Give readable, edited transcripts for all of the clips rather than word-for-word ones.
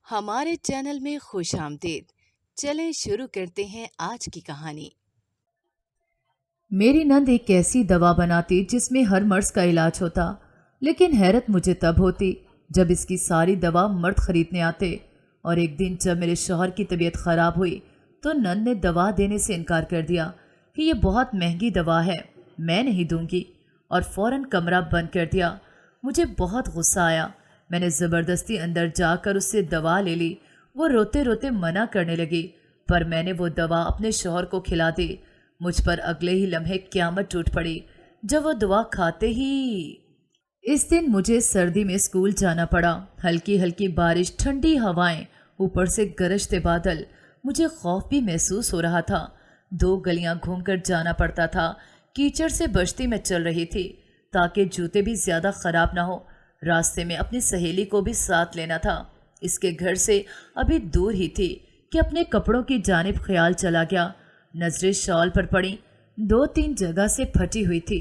हमारे चैनल में खुश आमदीद। चलें शुरू करते हैं आज की कहानी। मेरी नंद एक ऐसी दवा बनाती जिसमें हर मर्ज का इलाज होता। लेकिन हैरत मुझे तब होती जब इसकी सारी दवा मर्द खरीदने आते। और एक दिन जब मेरे शौहर की तबीयत खराब हुई तो नंद ने दवा देने से इनकार कर दिया कि ये बहुत महंगी दवा है, मैं नहीं दूंगी, और फौरन कमरा बंद कर दिया। मुझे बहुत गुस्सा आया। मैंने ज़बरदस्ती अंदर जाकर उससे दवा ले ली। वो रोते रोते मना करने लगी, पर मैंने वो दवा अपने शौहर को खिला दी। मुझ पर अगले ही लम्हे क़यामत टूट पड़ी जब वो दवा खाते ही। इस दिन मुझे सर्दी में स्कूल जाना पड़ा। हल्की हल्की बारिश, ठंडी हवाएं, ऊपर से गरजते बादल। मुझे खौफ भी महसूस हो रहा था। 2 गलियां घूमकर जाना पड़ता था। कीचड़ से बचती मैं चल रही थी ताकि जूते भी ज़्यादा ख़राब ना हो। रास्ते में अपनी सहेली को भी साथ लेना था। इसके घर से अभी दूर ही थी कि अपने कपड़ों की जानिब ख्याल चला गया। नजरें शॉल पर पड़ी। 2-3 जगह से फटी हुई थी।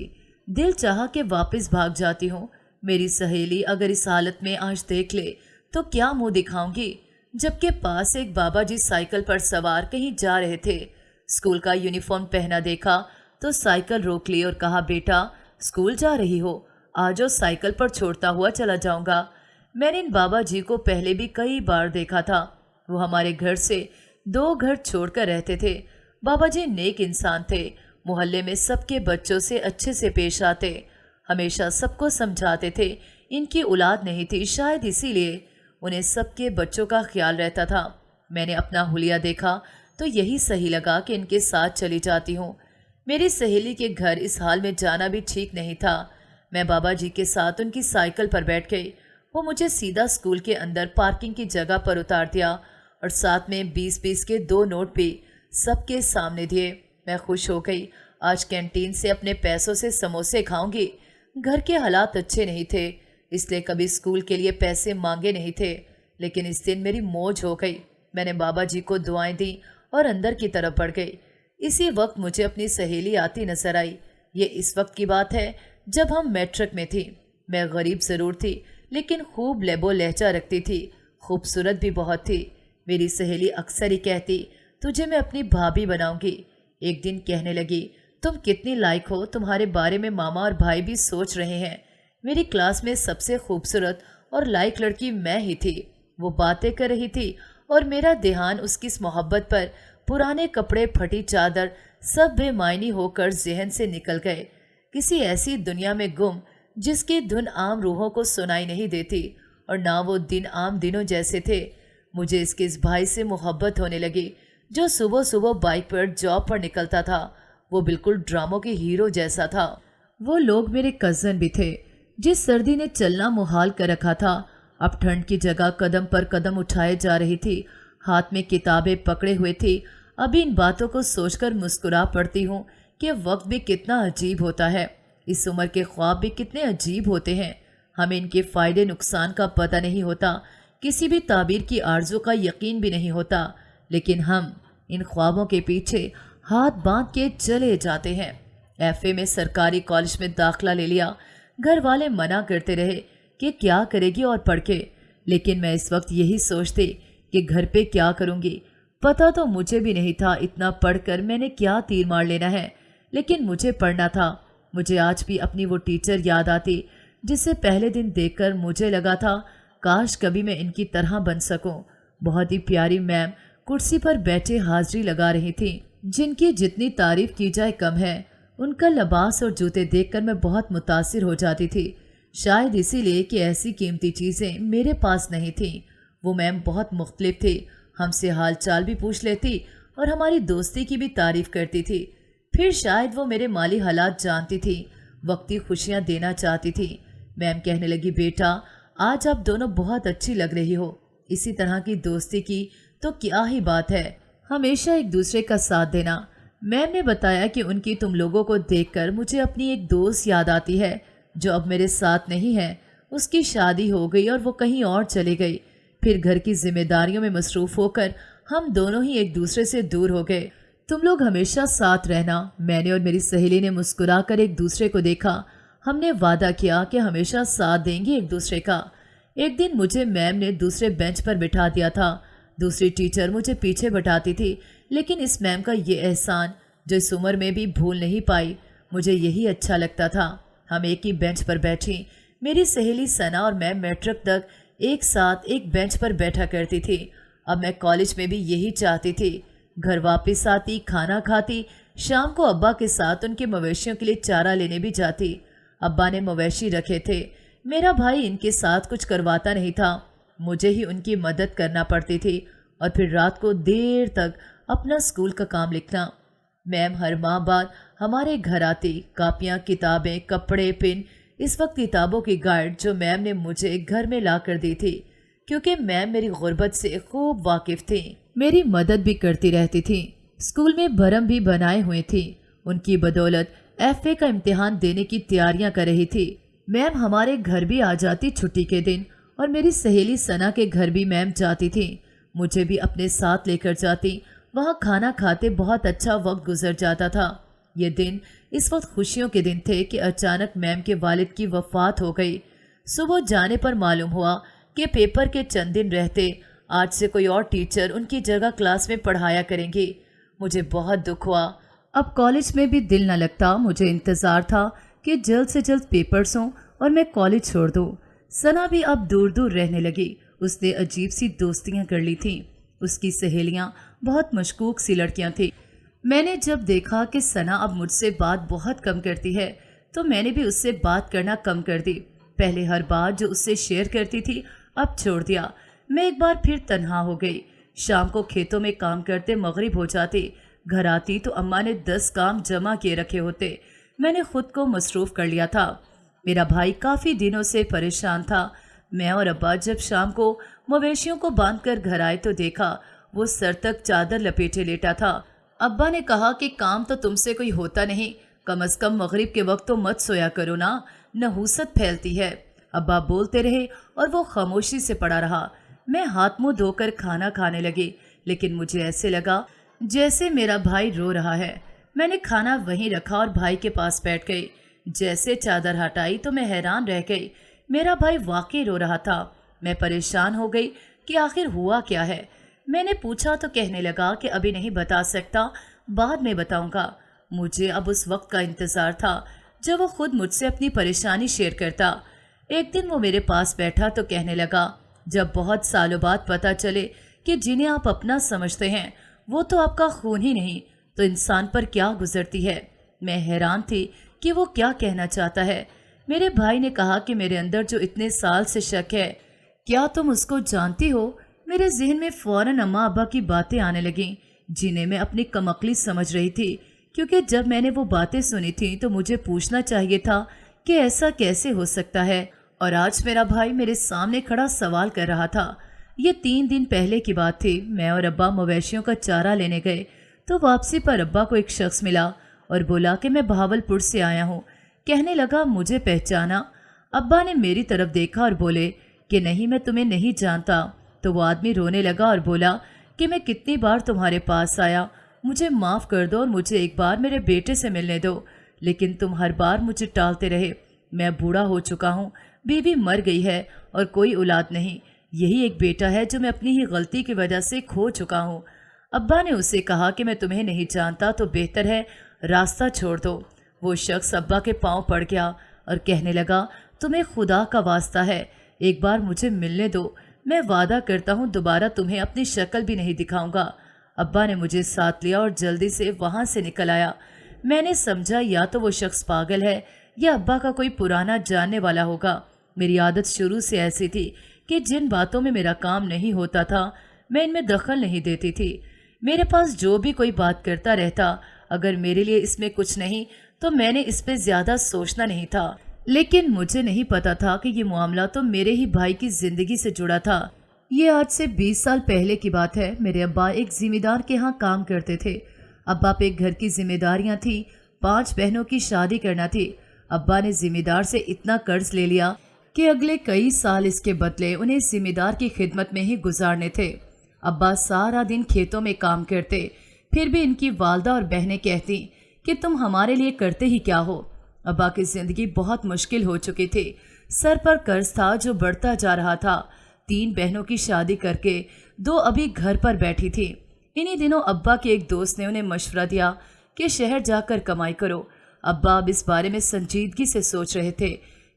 दिल चाहा कि वापस भाग जाती हूँ। मेरी सहेली अगर इस हालत में आज देख ले तो क्या मुंह दिखाऊंगी। जबकि पास एक बाबा जी साइकिल पर सवार कहीं जा रहे थे। स्कूल का यूनिफॉर्म पहना देखा तो साइकिल रोक ली और कहा, बेटा स्कूल जा रही हो, आजो साइकिल पर छोड़ता हुआ चला जाऊंगा। मैंने इन बाबा जी को पहले भी कई बार देखा था। वो हमारे घर से 2 घर छोड़कर रहते थे। बाबा जी नेक इंसान थे। मोहल्ले में सबके बच्चों से अच्छे से पेश आते, हमेशा सबको समझाते थे। इनकी औलाद नहीं थी, शायद इसीलिए उन्हें सबके बच्चों का ख्याल रहता था। मैंने अपना हुलिया देखा तो यही सही लगा कि इनके साथ चली जाती हूँ। मेरी सहेली के घर इस हाल में जाना भी ठीक नहीं था। मैं बाबा जी के साथ उनकी साइकिल पर बैठ गई। वो मुझे सीधा स्कूल के अंदर पार्किंग की जगह पर उतार दिया और साथ में 20-20 के 2 नोट भी सबके सामने दिए। मैं खुश हो गई। आज कैंटीन से अपने पैसों से समोसे खाऊंगी। घर के हालात अच्छे नहीं थे, इसलिए कभी स्कूल के लिए पैसे मांगे नहीं थे। लेकिन इस दिन मेरी मौज हो गई। मैंने बाबा जी को दुआएं दी और अंदर की तरफ बढ़ गई। इसी वक्त मुझे अपनी सहेली आती नजर आई। ये इस वक्त की बात है जब हम मैट्रिक में थी। मैं गरीब ज़रूर थी लेकिन खूब लेबो लहजा रखती थी, खूबसूरत भी बहुत थी। मेरी सहेली अक्सर ही कहती, तुझे मैं अपनी भाभी बनाऊंगी। एक दिन कहने लगी, तुम कितनी लायक हो, तुम्हारे बारे में मामा और भाई भी सोच रहे हैं। मेरी क्लास में सबसे खूबसूरत और लायक लड़की मैं ही थी। वो बातें कर रही थी और मेरा ध्यान उसकी इस मोहब्बत पर पुराने कपड़े, फटी चादर सब बेमायनी होकर जहन से निकल गए। किसी ऐसी दुनिया में गुम जिसकी धुन आम रूहों को सुनाई नहीं देती और ना वो दिन आम दिनों जैसे थे। मुझे इसके इस भाई से मोहब्बत होने लगी जो सुबह सुबह बाइक पर जॉब पर निकलता था। वो बिल्कुल ड्रामों के हीरो जैसा था। वो लोग मेरे कज़न भी थे। जिस सर्दी ने चलना मुहाल कर रखा था, अब ठंड की जगह कदम पर कदम उठाए जा रही थी। हाथ में किताबें पकड़े हुए थी। अभी इन बातों को सोचकर मुस्कुरा पड़ती हूँ कि वक्त भी कितना अजीब होता है। इस उम्र के ख्वाब भी कितने अजीब होते हैं। हमें इनके फ़ायदे नुकसान का पता नहीं होता, किसी भी ताबीर की आरज़ू का यकीन भी नहीं होता, लेकिन हम इन ख्वाबों के पीछे हाथ बांध के चले जाते हैं। एफए में सरकारी कॉलेज में दाखिला ले लिया। घर वाले मना करते रहे कि क्या करेगी और पढ़ के, लेकिन मैं इस वक्त यही सोचती कि घर पे क्या करूँगी। पता तो मुझे भी नहीं था इतना पढ़कर मैंने क्या तीर मार लेना है, लेकिन मुझे पढ़ना था। मुझे आज भी अपनी वो टीचर याद आती जिसे पहले दिन देखकर मुझे लगा था काश कभी मैं इनकी तरह बन सकूं। बहुत ही प्यारी मैम कुर्सी पर बैठे हाजिरी लगा रही थी, जिनकी जितनी तारीफ की जाए कम है। उनका लिबास और जूते देखकर मैं बहुत मुतासिर हो जाती थी, शायद इसीलिए कि ऐसी कीमती चीज़ें मेरे पास नहीं थीं। वो मैम बहुत मुख्तलिफ थी, हमसे हाल चाल भी पूछ लेती और हमारी दोस्ती की भी तारीफ करती थी। फिर शायद वो मेरे माली हालात जानती थी, वक्ती खुशियाँ देना चाहती थी। मैम कहने लगी, बेटा आज आप दोनों बहुत अच्छी लग रही हो। इसी तरह की दोस्ती की तो क्या ही बात है, हमेशा एक दूसरे का साथ देना। मैम ने बताया कि उनकी तुम लोगों को देखकर मुझे अपनी एक दोस्त याद आती है जो अब मेरे साथ नहीं है। उसकी शादी हो गई और वो कहीं और चली गई। फिर घर की जिम्मेदारियों में मसरूफ़ होकर हम दोनों ही एक दूसरे से दूर हो गए। तुम लोग हमेशा साथ रहना। मैंने और मेरी सहेली ने मुस्कुराकर एक दूसरे को देखा। हमने वादा किया कि हमेशा साथ देंगे एक दूसरे का। एक दिन मुझे मैम ने दूसरे बेंच पर बिठा दिया था। दूसरी टीचर मुझे पीछे बैठाती थी, लेकिन इस मैम का ये एहसान जो इस उम्र में भी भूल नहीं पाई, मुझे यही अच्छा लगता था। हम एक ही बेंच पर बैठी। मेरी सहेली सना और मैं मैट्रिक तक एक साथ एक बेंच पर बैठा करती थी। अब मैं कॉलेज में भी यही चाहती थी। घर वापस आती, खाना खाती, शाम को अब्बा के साथ उनके मवेशियों के लिए चारा लेने भी जाती। अब्बा ने मवेशी रखे थे। मेरा भाई इनके साथ कुछ करवाता नहीं था, मुझे ही उनकी मदद करना पड़ती थी। और फिर रात को देर तक अपना स्कूल का काम लिखना। मैम हर माह बाद हमारे घर आती। कापियाँ, किताबें, कपड़े, पेन, इस वक्त किताबों की गाइड जो मैम ने मुझे घर में ला कर दी थी, क्योंकि मैम मेरी गुर्बत से खूब वाकिफ थी। मेरी मदद भी करती रहती थी। स्कूल में भरम भी बनाए हुए थी। उनकी बदौलत एफए का इम्तिहान देने की तैयारियां कर रही थी। मैम हमारे घर भी आ जाती छुट्टी के दिन, और मेरी सहेली सना के घर भी मैम जाती थी। मुझे भी अपने साथ लेकर जाती। वहाँ खाना खाते बहुत अच्छा वक्त गुजर जाता था। ये दिन इस वक्त खुशियों के दिन थे कि अचानक मैम के वालिद की वफ़ात हो गई। सुबह जाने पर मालूम हुआ कि पेपर के चंद दिन रहते आज से कोई और टीचर उनकी जगह क्लास में पढ़ाया करेंगी। मुझे बहुत दुख हुआ। अब कॉलेज में भी दिल न लगता। मुझे इंतज़ार था कि जल्द से जल्द पेपर्स हों और मैं कॉलेज छोड़ दूँ। सना भी अब दूर दूर रहने लगी। उसने अजीब सी दोस्तियाँ कर ली थीं। उसकी सहेलियाँ बहुत मशकूक सी लड़कियाँ थीं। मैंने जब देखा कि सना अब मुझसे बात बहुत कम करती है, तो मैंने भी उससे बात करना कम कर दी। पहले हर बात जो उससे शेयर करती थी, अब छोड़ दिया। मैं एक बार फिर तन्हा हो गई। शाम को खेतों में काम करते मगरिब हो जाती। घर आती तो अम्मा ने 10 काम जमा किए रखे होते। मैंने खुद को मसरूफ़ कर लिया था। मेरा भाई काफ़ी दिनों से परेशान था। मैं और अब्बा जब शाम को मवेशियों को बांधकर घर आए तो देखा वो सर तक चादर लपेटे लेटा था। अब्बा ने कहा कि काम तो तुमसे कोई होता नहीं, कम से कम मगरिब के वक्त तो मत सोया करो ना, नहूसत फैलती है। अब्बा बोलते रहे और वो खामोशी से पड़ा रहा। मैं हाथ मुंह धोकर खाना खाने लगी, लेकिन मुझे ऐसे लगा जैसे मेरा भाई रो रहा है। मैंने खाना वहीं रखा और भाई के पास बैठ गई। जैसे चादर हटाई तो मैं हैरान रह गई। मेरा भाई वाकई रो रहा था। मैं परेशान हो गई कि आखिर हुआ क्या है। मैंने पूछा तो कहने लगा कि अभी नहीं बता सकता, बाद में बताऊंगा। मुझे अब उस वक्त का इंतज़ार था जब वो खुद मुझसे अपनी परेशानी शेयर करता। एक दिन वो मेरे पास बैठा तो कहने लगा, जब बहुत सालों बाद पता चले कि जिन्हें आप अपना समझते हैं वो तो आपका खून ही नहीं, तो इंसान पर क्या गुजरती है। मैं हैरान थी कि वो क्या कहना चाहता है। मेरे भाई ने कहा कि मेरे अंदर जो इतने साल से शक है, क्या तुम उसको जानती हो? मेरे जहन में फ़ौरन अम्मा अब्बा की बातें आने लगीं, जिन्हें मैं अपनी कमअक्ली समझ रही थी, क्योंकि जब मैंने वो बातें सुनी थी तो मुझे पूछना चाहिए था कि ऐसा कैसे हो सकता है। और आज मेरा भाई मेरे सामने खड़ा सवाल कर रहा था। ये 3 दिन पहले की बात थी। मैं और अब्बा मवेशियों का चारा लेने गए तो वापसी पर अब्बा को एक शख्स मिला और बोला कि मैं बहावलपुर से आया हूँ। कहने लगा मुझे पहचाना। अब्बा ने मेरी तरफ देखा और बोले कि नहीं, मैं तुम्हें नहीं जानता। तो वो आदमी रोने लगा और बोला कि मैं कितनी बार तुम्हारे पास आया, मुझे माफ़ कर दो और मुझे एक बार मेरे बेटे से मिलने दो, लेकिन तुम हर बार मुझे टालते रहे। मैं बूढ़ा हो चुका हूँ, बीवी मर गई है और कोई औलाद नहीं। यही एक बेटा है जो मैं अपनी ही गलती की वजह से खो चुका हूँ। अब्बा ने उससे कहा कि मैं तुम्हें नहीं जानता तो बेहतर है रास्ता छोड़ दो। वो शख्स अब्बा के पांव पड़ गया और कहने लगा, तुम्हें खुदा का वास्ता है, एक बार मुझे मिलने दो। मैं वादा करता हूँ दोबारा तुम्हें अपनी शक्ल भी नहीं दिखाऊंगा। अब्बा ने मुझे साथ लिया और जल्दी से वहाँ से निकल आया। मैंने समझा या तो वो शख्स पागल है या अब्बा का कोई पुराना जानने वाला होगा। मेरी आदत शुरू से ऐसी थी कि जिन बातों में मेरा काम नहीं होता था मैं इनमें दखल नहीं देती थी। मेरे पास जो भी कोई बात करता रहता, अगर मेरे लिए इसमें कुछ नहीं तो मैंने इस पे ज़्यादा सोचना नहीं था। लेकिन मुझे नहीं पता था कि ये मामला तो मेरे ही भाई की ज़िंदगी से जुड़ा था। ये आज से 20 साल पहले की बात है। मेरे अब्बा एक ज़िम्मेदार के यहाँ काम करते थे। अब्बा पे घर की जिम्मेदारियाँ थी, 5 बहनों की शादी करना थी। अब्बा ने जिम्मेदार से इतना कर्ज ले लिया कि अगले कई साल इसके बदले उन्हें जिम्मेदार की खिदमत में ही गुजारने थे। अब्बा सारा दिन खेतों में काम करते, फिर भी इनकी वालदा और बहनें कहती कि तुम हमारे लिए करते ही क्या हो। अब्बा की ज़िंदगी बहुत मुश्किल हो चुकी थी। सर पर कर्ज था जो बढ़ता जा रहा था। 3 बहनों की शादी करके 2 अभी घर पर बैठी थी। इन्हीं दिनों अब्बा के एक दोस्त ने उन्हें मशवरा दिया कि शहर जाकर कमाई करो। अब्बा अब इस बारे में संजीदगी से सोच रहे थे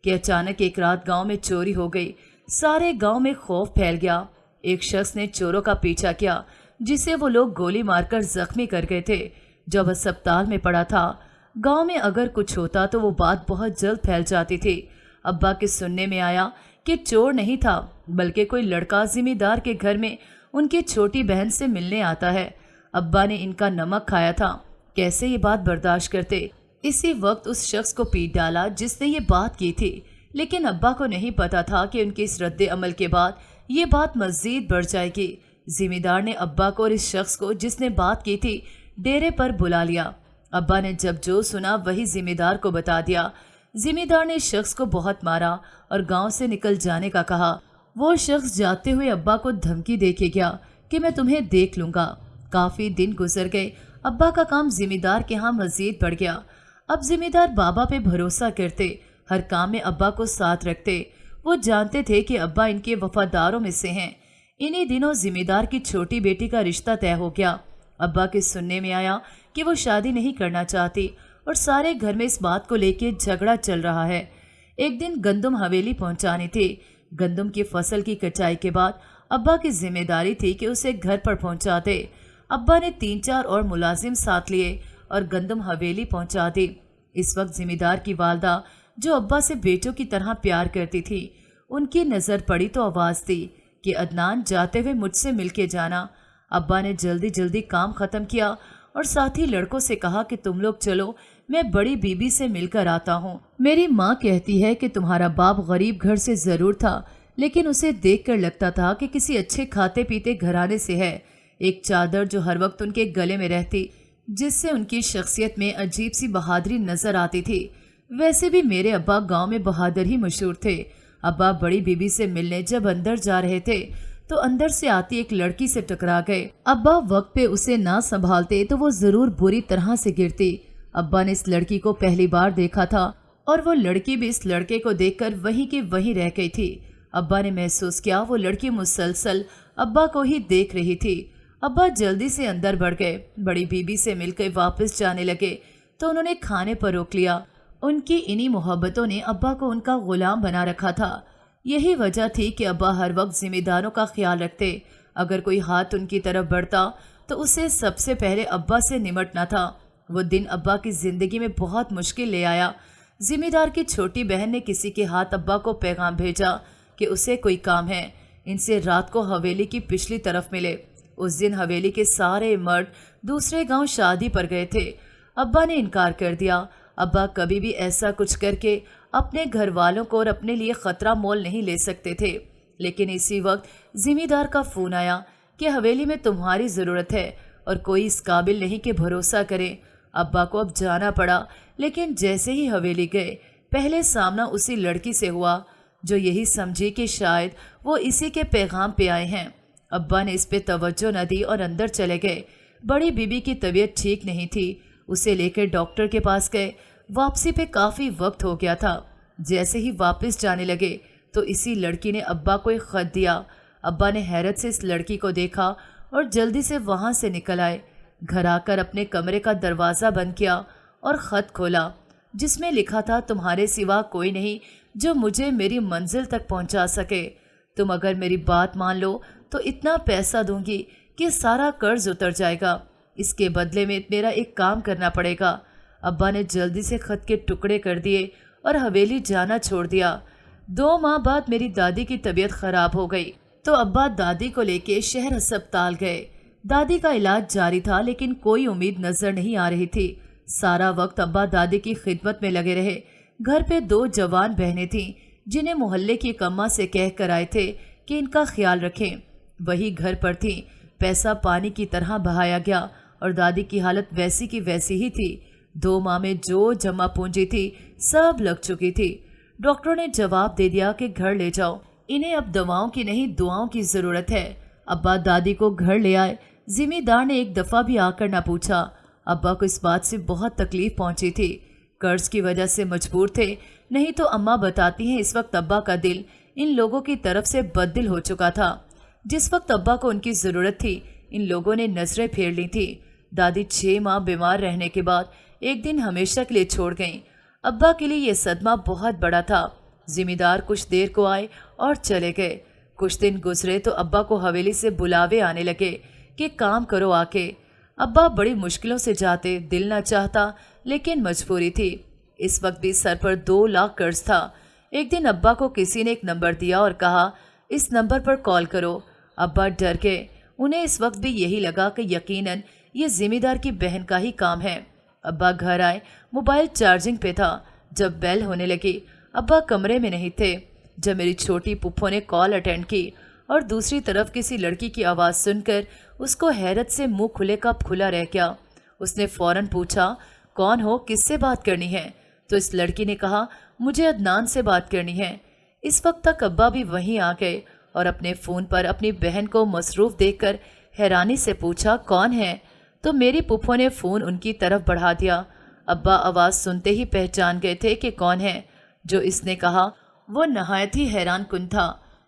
कि अचानक एक रात गांव में चोरी हो गई। सारे गांव में खौफ फैल गया। एक शख्स ने चोरों का पीछा किया जिसे वो लोग गोली मारकर जख्मी कर गए थे। जब अस्पताल में पड़ा था, गांव में अगर कुछ होता तो वो बात बहुत जल्द फैल जाती थी। अब्बा के सुनने में आया कि चोर नहीं था बल्कि कोई लड़का जिमीदार के घर में उनकी छोटी बहन से मिलने आता है। अब्बा ने इनका नमक खाया था, कैसे ये बात बर्दाश्त करते। इसी वक्त उस शख्स को पीट डाला जिसने ये बात की थी, लेकिन अब्बा को नहीं पता था कि उनके इस रद्द अमल के बाद ये बात मज़ीद बढ़ जाएगी। जिमीदार ने अब्बा को और इस शख्स को जिसने बात की थी डेरे पर बुला लिया। अब्बा ने जब जो सुना वही जिमीदार को बता दिया। जिमीदार ने इस शख्स को बहुत मारा और गांव से निकल जाने का कहा। वो शख्स जाते हुए अब्बा को धमकी दे के गया कि मैं तुम्हें देख लूंगा। काफ़ी दिन गुजर गए। अब्बा का काम जिमीदार के यहाँ मज़ीद बढ़ गया। अब जिमीदार बाबा पे भरोसा करते, हर काम में अब्बा को साथ रखते। वो जानते थे कि अब्बा इनके वफादारों में से हैं। इन्हीं दिनों जिमीदार की छोटी बेटी का रिश्ता तय हो गया। अब्बा के सुनने में आया कि वो शादी नहीं करना चाहती और सारे घर में इस बात को लेकर झगड़ा चल रहा है। एक दिन गंदम हवेली पहुंचानी थी। गंदम की फसल की कटाई के बाद अब्बा की जिम्मेदारी थी कि उसे घर पर पहुंचाते। अब्बा ने 3-4 और मुलाजिम साथ लिए और गंदम हवेली पहुंचा दी। इस वक्त जिमीदार की वालदा, जो अब्बा से बेटों की तरह प्यार करती थी, उनकी नज़र पड़ी तो आवाज़ दी कि अदनान, जाते हुए मुझसे मिलके जाना। अब्बा ने जल्दी जल्दी काम ख़त्म किया और साथ ही लड़कों से कहा कि तुम लोग चलो, मैं बड़ी बीबी से मिलकर आता हूँ। मेरी माँ कहती है कि तुम्हारा बाप गरीब घर से ज़रूर था, लेकिन उसे देखकर लगता था कि किसी अच्छे खाते पीते घराने से है। एक चादर जो हर वक्त उनके गले में रहती, जिससे उनकी शख्सियत में अजीब सी बहादुरी नजर आती थी। वैसे भी मेरे अब्बा गांव में बहादुर ही मशहूर थे। अब्बा बड़ी बीबी से मिलने जब अंदर जा रहे थे तो अंदर से आती एक लड़की से टकरा गए। अब्बा वक्त पे उसे ना संभालते तो वो जरूर बुरी तरह से गिरती। अब्बा ने इस लड़की को पहली बार देखा था और वो लड़की भी इस लड़के को देखकर वहीं की वहीं रह गई थी। अब्बा ने महसूस किया वो लड़की मुसलसल अब्बा को ही देख रही थी। अब्बा जल्दी से अंदर बढ़ गए। बड़ी बीबी से मिलकर वापस जाने लगे तो उन्होंने खाने पर रोक लिया। उनकी इन्हीं मोहब्बतों ने अब्बा को उनका गुलाम बना रखा था। यही वजह थी कि अब्बा हर वक्त जिम्मेदारों का ख्याल रखते। अगर कोई हाथ उनकी तरफ बढ़ता तो उसे सबसे पहले अब्बा से निमटना था। वो दिन अब्बा की ज़िंदगी में बहुत मुश्किल ले आया। जिम्मेदार की छोटी बहन ने किसी के हाथ अब्बा को पैगाम भेजा कि उसे कोई काम है, इनसे रात को हवेली की पिछली तरफ मिले। उस दिन हवेली के सारे मर्द दूसरे गांव शादी पर गए थे। अब्बा ने इनकार कर दिया। अब्बा कभी भी ऐसा कुछ करके अपने घर वालों को और अपने लिए ख़तरा मोल नहीं ले सकते थे। लेकिन इसी वक्त जिम्मेदार का फ़ोन आया कि हवेली में तुम्हारी ज़रूरत है और कोई इस काबिल नहीं कि भरोसा करे। अब्बा को अब जाना पड़ा, लेकिन जैसे ही हवेली गए पहले सामना उसी लड़की से हुआ जो यही समझी कि शायद वो इसी के पैगाम पे आए हैं। अब्बा ने इस पे तवज्जो न दी और अंदर चले गए। बड़ी बीबी की तबीयत ठीक नहीं थी, उसे लेकर डॉक्टर के पास गए। वापसी पे काफ़ी वक्त हो गया था। जैसे ही वापस जाने लगे तो इसी लड़की ने अब्बा को एक ख़त दिया। अब्बा ने हैरत से इस लड़की को देखा और जल्दी से वहाँ से निकल आए। घर आकर अपने कमरे का दरवाज़ा बंद किया और ख़त खोला, जिसमें लिखा था, तुम्हारे सिवा कोई नहीं जो मुझे मेरी मंजिल तक पहुँचा सके। तुम अगर मेरी बात मान लो तो इतना पैसा दूंगी कि सारा कर्ज उतर जाएगा। इसके बदले में मेरा एक काम करना पड़ेगा। अब्बा ने जल्दी से खत के टुकड़े कर दिए और हवेली जाना छोड़ दिया। 2 माह बाद मेरी दादी की तबीयत खराब हो गई तो अब्बा दादी को लेके शहर अस्पताल गए। दादी का इलाज जारी था, लेकिन कोई उम्मीद नजर नहीं आ रही थी। सारा वक्त अब्बा दादी की खिदमत में लगे रहे। घर पे 2 जवान बहनें थीं जिन्हें मोहल्ले की कम्मा से कह कर आए थे कि इनका ख्याल रखें। वही घर पर थी। पैसा पानी की तरह बहाया गया और दादी की हालत वैसी की वैसी ही थी। 2 माह में जो जमा पूंजी थी सब लग चुकी थी। डॉक्टर ने जवाब दे दिया कि घर ले जाओ, इन्हें अब दवाओं की नहीं दुआओं की ज़रूरत है। अब्बा दादी को घर ले आए। जिम्मेदार ने एक दफ़ा भी आकर ना पूछा। अब्बा को इस बात से बहुत तकलीफ पहुंची थी। कर्ज की वजह से मजबूर थे, नहीं तो अम्मा बताती हैं इस वक्त अब्बा का दिल इन लोगों की तरफ से बददिल हो चुका था। जिस वक्त अब्बा को उनकी ज़रूरत थी इन लोगों ने नजरें फेर ली थी। दादी 6 माह बीमार रहने के बाद एक दिन हमेशा के लिए छोड़ गईं। अब्बा के लिए यह सदमा बहुत बड़ा था। जिम्मेदार कुछ देर को आए और चले गए। कुछ दिन गुजरे तो अब्बा को हवेली से बुलावे आने लगे कि काम करो आके। अब्बा बड़ी मुश्किलों से जाते, दिल ना चाहता लेकिन मजबूरी थी। इस वक्त भी सर पर 2 लाख कर्ज था। एक दिन अब्बा को किसी ने एक नंबर दिया और कहा इस नंबर पर कॉल करो। अब्बा डर गए। उन्हें इस वक्त भी यही लगा कि यकीनन ये जिम्मेदार की बहन का ही काम है। अब्बा घर आए, मोबाइल चार्जिंग पे था। जब बेल होने लगी अब्बा कमरे में नहीं थे। जब मेरी छोटी पुप्पो ने कॉल अटेंड की और दूसरी तरफ किसी लड़की की आवाज़ सुनकर उसको हैरत से मुंह खुले का खुला रह गया। उसने फौरन पूछा कौन हो, किससे बात करनी है? तो इस लड़की ने कहा मुझे अदनान से बात करनी है। इस वक्त तक अब्बा भी वहीं आ गए और अपने फ़ोन पर अपनी बहन को मसरूफ़ देखकर हैरानी से पूछा कौन है? तो मेरी पुप्पो ने फ़ोन उनकी तरफ बढ़ा दिया। अब्बा आवाज़ सुनते ही पहचान गए थे कि कौन है। जो इसने कहा वो नहायत ही हैरान कुन था।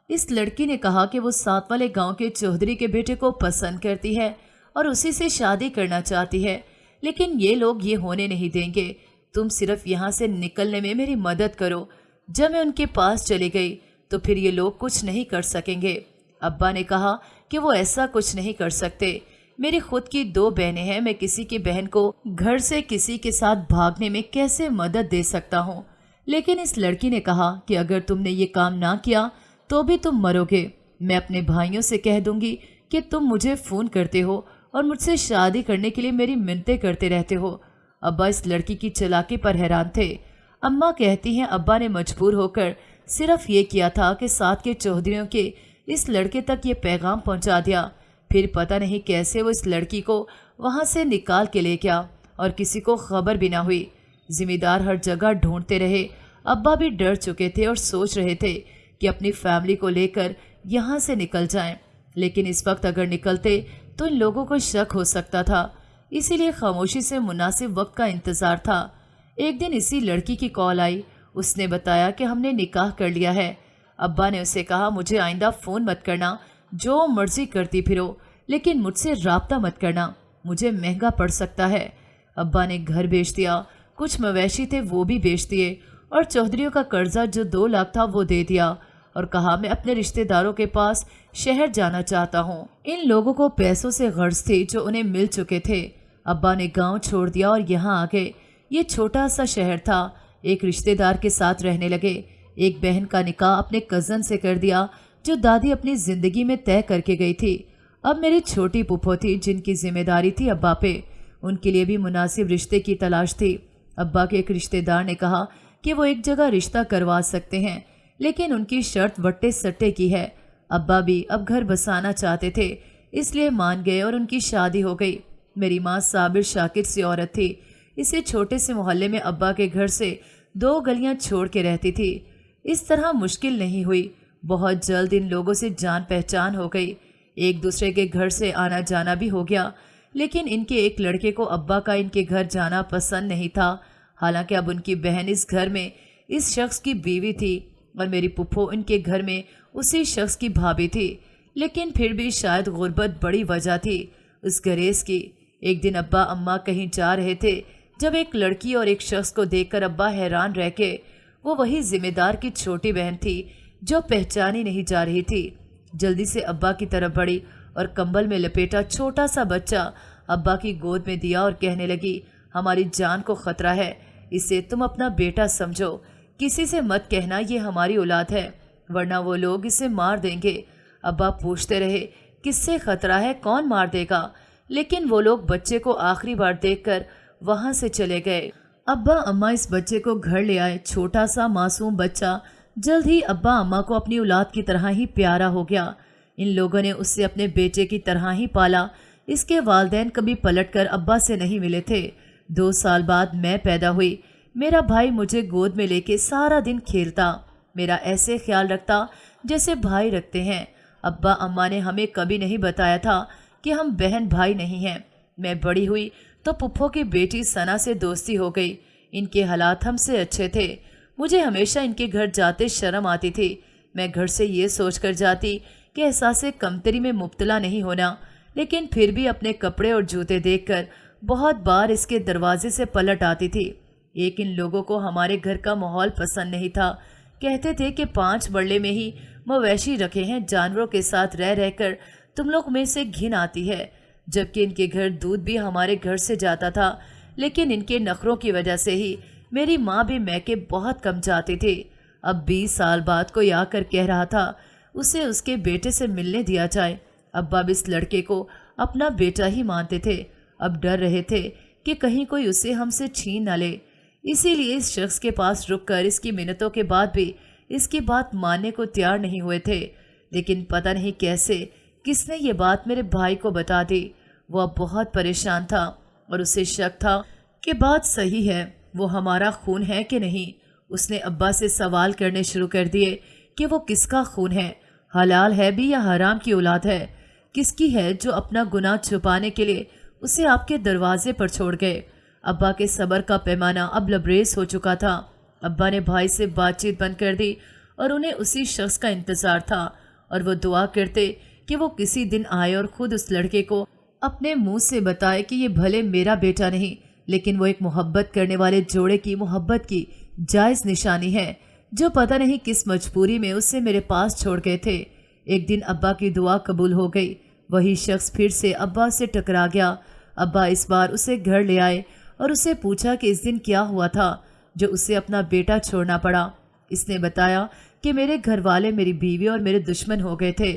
इस लड़की ने कहा कि वो साथ वाले गांव के चौधरी के बेटे को पसंद करती है और उसी से शादी करना चाहती है, लेकिन ये लोग ये होने नहीं देंगे। तुम सिर्फ यहाँ से निकलने में मेरी मदद करो। जब मैं उनके पास चली गई तो फिर ये लोग कुछ नहीं कर सकेंगे। अब्बा ने कहा कि वो ऐसा कुछ नहीं कर सकते। मेरी खुद की 2 बहनें हैं, मैं किसी की बहन को घर से किसी के साथ भागने में कैसे मदद दे सकता हूँ? लेकिन इस लड़की ने कहा कि अगर तुमने ये काम ना किया तो भी तुम मरोगे। मैं अपने भाइयों से कह दूंगी कि तुम मुझे फ़ोन करते हो और मुझसे शादी करने के लिए मेरी मिन्नतें करते रहते हो। अब्बा इस लड़की की चालाकी पर हैरान थे। अम्मा कहती हैं अब्बा ने मजबूर होकर सिर्फ ये किया था कि साथ के चौधरियों के इस लड़के तक ये पैगाम पहुंचा दिया। फिर पता नहीं कैसे वो इस लड़की को वहाँ से निकाल के ले गया और किसी को खबर भी ना हुई। जिम्मेदार हर जगह ढूंढते रहे। अब्बा भी डर चुके थे और सोच रहे थे कि अपनी फैमिली को लेकर यहाँ से निकल जाएं। लेकिन इस वक्त अगर निकलते तो इन लोगों को शक हो सकता था, इसीलिए खामोशी से मुनासिब वक्त का इंतज़ार था। एक दिन इसी लड़की की कॉल आई। उसने बताया कि हमने निकाह कर लिया है। अब्बा ने उसे कहा मुझे आइंदा फ़ोन मत करना, जो मर्जी करती फिरो, लेकिन मुझसे राब्ता मत करना, मुझे महंगा पड़ सकता है। अब्बा ने घर बेच दिया, कुछ मवेशी थे वो भी बेच दिए और चौधरियों का कर्जा जो 2 लाख था वो दे दिया और कहा मैं अपने रिश्तेदारों के पास शहर जाना चाहता हूँ। इन लोगों को पैसों से गर्ज थी जो उन्हें मिल चुके थे। अब्बा ने गांव छोड़ दिया और यहाँ आ गए। ये छोटा सा शहर था। एक रिश्तेदार के साथ रहने लगे। एक बहन का निकाह अपने कज़न से कर दिया जो दादी अपनी ज़िंदगी में तय करके गई थी। अब मेरी छोटी पुप्पो थी जिनकी जिम्मेदारी थी अब्बा पे। उनके लिए भी मुनासिब रिश्ते की तलाश थी। अब्बा के एक रिश्तेदार ने कहा कि वो एक जगह रिश्ता करवा सकते हैं, लेकिन उनकी शर्त वट्टे सट्टे की है। अब्बा भी अब घर बसाना चाहते थे, इसलिए मान गए और उनकी शादी हो गई। मेरी माँ साबिर शाकिर सी औरत थी। इसे छोटे से मोहल्ले में अब्बा के घर से 2 गलियां छोड़ के रहती थी। इस तरह मुश्किल नहीं हुई। बहुत जल्द इन लोगों से जान पहचान हो गई। एक दूसरे के घर से आना जाना भी हो गया। लेकिन इनके एक लड़के को अब्बा का इनके घर जाना पसंद नहीं था। हालांकि अब उनकी बहन इस घर में इस शख्स की बीवी थी और मेरी पुप्पो इनके घर में उसी शख्स की भाभी थी। लेकिन फिर भी शायद गुर्बत बड़ी वजह थी उस गरेज की। एक दिन अब्बा अम्मा कहीं जा रहे थे जब एक लड़की और एक शख्स को देखकर अब्बा हैरान रह गए। वो वही जिम्मेदार की छोटी बहन थी जो पहचानी नहीं जा रही थी। जल्दी से अब्बा की तरफ बढ़ी और कंबल में लपेटा छोटा सा बच्चा अब्बा की गोद में दिया और कहने लगी हमारी जान को खतरा है, इसे तुम अपना बेटा समझो। किसी से मत कहना ये हमारी औलाद है, वरना वो लोग इसे मार देंगे। अब्बा पूछते रहे किससे खतरा है, कौन मार देगा? लेकिन वो लोग बच्चे को आखिरी बार देखकर वहाँ से चले गए। अब्बा अम्मा इस बच्चे को घर ले आए। छोटा सा मासूम बच्चा जल्द ही अब्बा अम्मा को अपनी औलाद की तरह ही प्यारा हो गया। इन लोगों ने उससे अपने बेटे की तरह ही पाला। इसके वालिदैन कभी पलटकर अब्बा से नहीं मिले थे। 2 साल बाद मैं पैदा हुई। मेरा भाई मुझे गोद में लेके सारा दिन खेलता, मेरा ऐसे ख्याल रखता जैसे भाई रखते हैं। अब्बा अम्मा ने हमें कभी नहीं बताया था कि हम बहन भाई नहीं हैं। मैं बड़ी हुई तो पुप्पो की बेटी सना से दोस्ती हो गई। इनके हालात हमसे अच्छे थे। मुझे हमेशा इनके घर जाते शर्म आती थी। मैं घर से ये सोच कर जाती कि एहसास कमतरी में मुब्तला नहीं होना, लेकिन फिर भी अपने कपड़े और जूते देखकर बहुत बार इसके दरवाजे से पलट आती थी। एक इन लोगों को हमारे घर का माहौल पसंद नहीं था। कहते थे कि 5 बरले में ही मवेशी रखे हैं, जानवरों के साथ रह रहकर तुम लोग में से घिन आती है। जबकि इनके घर दूध भी हमारे घर से जाता था, लेकिन इनके नखरों की वजह से ही मेरी माँ भी मैके बहुत कम जाती थी। अब 20 साल बाद कोई आकर कह रहा था उसे उसके बेटे से मिलने दिया जाए। अब्बा भी इस लड़के को अपना बेटा ही मानते थे। अब डर रहे थे कि कहीं कोई उसे हमसे छीन न ले। इसीलिए इस शख्स के पास रुककर इसकी मिन्नतों के बाद भी इसकी बात मानने को तैयार नहीं हुए थे। लेकिन पता नहीं कैसे किसने ये बात मेरे भाई को बता दी। वो अब बहुत परेशान था और उसे शक था कि बात सही है, वो हमारा खून है कि नहीं। उसने अब्बा से सवाल करने शुरू कर दिए कि वो किसका खून है, हलाल है भी या हराम की औलाद है, किसकी है जो अपना गुनाह छुपाने के लिए उसे आपके दरवाजे पर छोड़ गए। अब्बा के सब्र का पैमाना अब लबरेज हो चुका था। अब्बा ने भाई से बातचीत बंद कर दी और उन्हें उसी शख्स का इंतज़ार था और वो दुआ करते कि वो किसी दिन आए और ख़ुद उस लड़के को अपने मुंह से बताए कि ये भले मेरा बेटा नहीं, लेकिन वो एक मोहब्बत करने वाले जोड़े की मोहब्बत की जायज़ निशानी है, जो पता नहीं किस मजबूरी में उससे मेरे पास छोड़ गए थे। एक दिन अब्बा की दुआ कबूल हो गई। वही शख्स फिर से अब्बा से टकरा गया। अब्बा इस बार उसे घर ले आए और उसे पूछा कि इस दिन क्या हुआ था जो उसे अपना बेटा छोड़ना पड़ा। इसने बताया कि मेरे घर वाले मेरी बीवी और मेरे दुश्मन हो गए थे,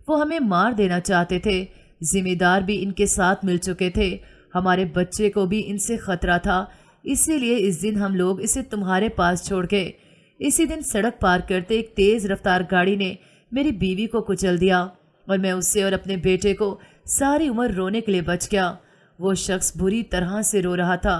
वो हमें मार देना चाहते थे। जिम्मेदार भी इनके साथ मिल चुके थे, हमारे बच्चे को भी इनसे खतरा था, इसीलिए इस दिन हम लोग इसे तुम्हारे पास छोड़ गए। इसी दिन सड़क पार करते एक तेज़ रफ्तार गाड़ी ने मेरी बीवी को कुचल दिया और मैं उससे और अपने बेटे को सारी उम्र रोने के लिए बच गया। वो शख्स बुरी तरह से रो रहा था।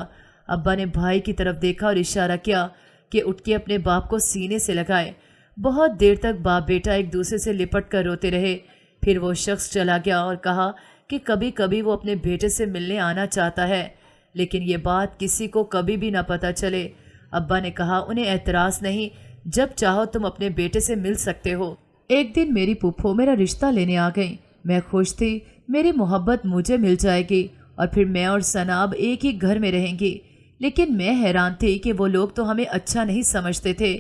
अब्बा ने भाई की तरफ देखा और इशारा किया कि उठ के अपने बाप को सीने से लगाए। बहुत देर तक बाप बेटा एक दूसरे से लिपट कर रोते रहे। फिर वो शख्स चला गया और कहा कि कभी कभी वो अपने बेटे से मिलने आना चाहता है, लेकिन ये बात किसी को कभी भी ना पता चले। अब्बा ने कहा उन्हें एतराज़ नहीं, जब चाहो तुम अपने बेटे से मिल सकते हो। एक दिन मेरी पुप्पो मेरा रिश्ता लेने आ गई। मैं खुश थी, मेरी मोहब्बत मुझे मिल जाएगी और फिर मैं और सना अब एक ही घर में रहेंगी। लेकिन मैं हैरान थी कि वो लोग तो हमें अच्छा नहीं समझते थे,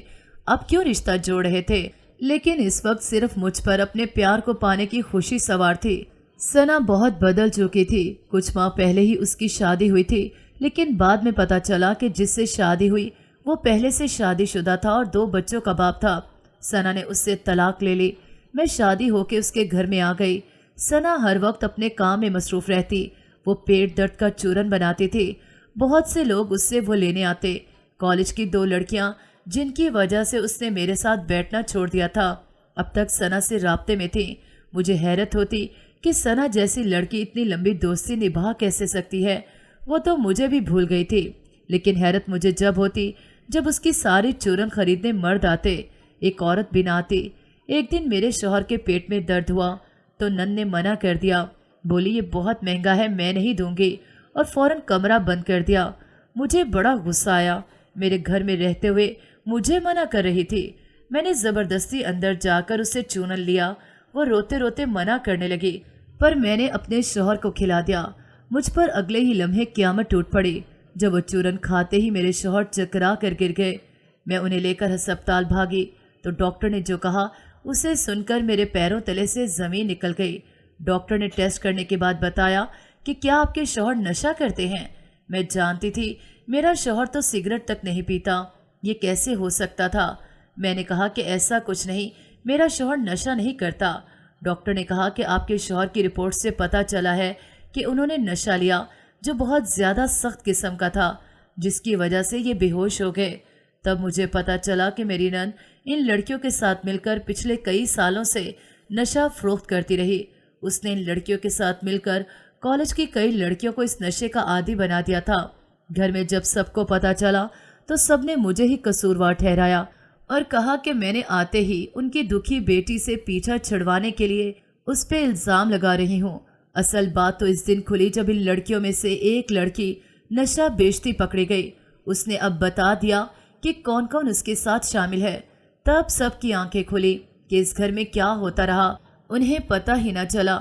अब क्यों रिश्ता जोड़ रहे थे। लेकिन इस वक्त सिर्फ मुझ पर अपने प्यार को पाने की खुशी सवार थी। सना बहुत बदल चुकी थी। कुछ माह पहले ही उसकी शादी हुई थी, लेकिन बाद में पता चला कि जिससे शादी हुई वो पहले से शादीशुदा था और 2 बच्चों का बाप था। सना ने उससे तलाक ले ली। मैं शादी होकर उसके घर में आ गई। सना हर वक्त अपने काम में मसरूफ़ रहती। वो पेट दर्द का चूरन बनाती थी। बहुत से लोग उससे वो लेने आते। कॉलेज की 2 लड़कियां जिनकी वजह से उसने मेरे साथ बैठना छोड़ दिया था, अब तक सना से राब्ते में थी। मुझे हैरत होती कि सना जैसी लड़की इतनी लंबी दोस्ती निभा कैसे सकती है। वो तो मुझे भी भूल गई थी। लेकिन हैरत मुझे जब होती जब उसकी सारी चूरन खरीदने मर्द आते, एक औरत भी ना आती। एक दिन मेरे शौहर के पेट में दर्द हुआ तो नन ने मना कर दिया, बोली ये बहुत महंगा है, मैं नहीं दूंगी, और फ़ौरन कमरा बंद कर दिया। मुझे बड़ा गुस्सा आया। मेरे घर में रहते हुए मुझे मना कर रही थी। मैंने ज़बरदस्ती अंदर जाकर उससे चूरन लिया। वो रोते रोते मना करने लगी, पर मैंने अपने शौहर को खिला दिया। मुझ पर अगले ही लम्हे क़यामत टूट पड़ी। जब वो चूरन खाते ही मेरे शौहर चकरा कर गिर गए। मैं उन्हें लेकर अस्पताल भागी तो डॉक्टर ने जो कहा उसे सुनकर मेरे पैरों तले से ज़मीन निकल गई। डॉक्टर ने टेस्ट करने के बाद बताया कि क्या आपके शौहर नशा करते हैं। मैं जानती थी मेरा शौहर तो सिगरेट तक नहीं पीता, ये कैसे हो सकता था। मैंने कहा कि ऐसा कुछ नहीं, मेरा शौहर नशा नहीं करता। डॉक्टर ने कहा कि आपके शौहर की रिपोर्ट से पता चला है कि उन्होंने नशा लिया जो बहुत ज़्यादा सख्त किस्म का था, जिसकी वजह से ये बेहोश हो गए। तब मुझे पता चला कि मेरी नंद इन लड़कियों के साथ मिलकर पिछले कई सालों से नशा फ़रोख्त करती रही। उसने इन लड़कियों के साथ मिलकर कॉलेज की कई लड़कियों को इस नशे का आदी बना दिया था। घर में जब सबको पता चला तो सबने मुझे ही कसूरवार ठहराया और कहा कि मैंने आते ही उनकी दुखी बेटी से पीछा छुड़वाने के लिए उस पर इल्ज़ाम लगा रही हूँ। असल बात तो इस दिन खुली जब इन लड़कियों में से एक लड़की नशा बेचती पकड़ी गई। उसने अब बता दिया कि कौन कौन उसके साथ शामिल है। तब सबकी आंखें खुली कि इस घर में क्या होता रहा उन्हें पता ही न चला।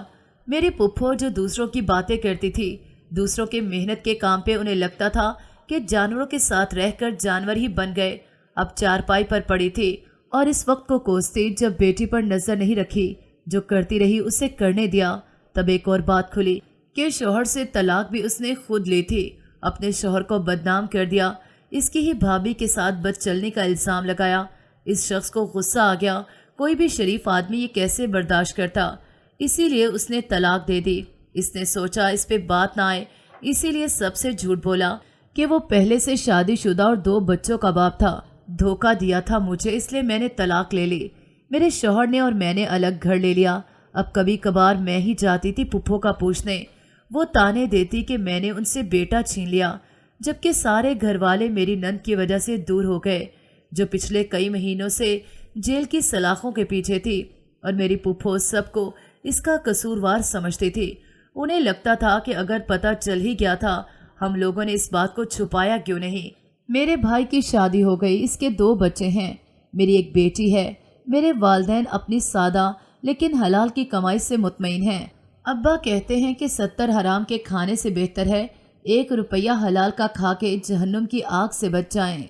मेरी पुप्पो जो दूसरों की बातें करती थी, दूसरों के मेहनत के काम पे उन्हें लगता था कि जानवरों के साथ रहकर जानवर ही बन गए, अब चारपाई पर पड़ी थी और इस वक्त को कोसती जब बेटी पर नजर नहीं रखी, जो करती रही उसे करने दिया। तब एक और बात खुली कि शौहर से तलाक भी उसने खुद ली थी, अपने शौहर को बदनाम कर दिया, इसकी ही भाभी के साथ बद चलने का इल्ज़ाम लगाया। इस शख्स को गुस्सा आ गया, कोई भी शरीफ आदमी ये कैसे बर्दाश्त करता, इसीलिए उसने तलाक दे दी। इसने सोचा इस पे बात ना आए, इसीलिए सबसे झूठ बोला कि वो पहले से शादीशुदा और 2 बच्चों का बाप था। धोखा दिया था मुझे, इसलिए मैंने तलाक ले ली। मेरे शौहर ने और मैंने अलग घर ले लिया। अब कभी कभार मैं ही जाती थी पुप्पो का पूछने, वो ताने देती कि मैंने उनसे बेटा छीन लिया, जबकि सारे घर वाले मेरी नंद की वजह से दूर हो गए, जो पिछले कई महीनों से जेल की सलाखों के पीछे थी। और मेरी पुप्पो सबको इसका कसूरवार समझती थी। उन्हें लगता था कि अगर पता चल ही गया था, हम लोगों ने इस बात को छुपाया क्यों नहीं। मेरे भाई की शादी हो गई, इसके 2 बच्चे हैं, मेरी एक बेटी है। मेरे वालिदैन अपनी सादा लेकिन हलाल की कमाई से मुतमईन हैं। अब्बा कहते हैं कि 70 हराम के खाने से बेहतर है 1 रुपया हलाल का खा के जहन्नुम की आग से बच जाएं।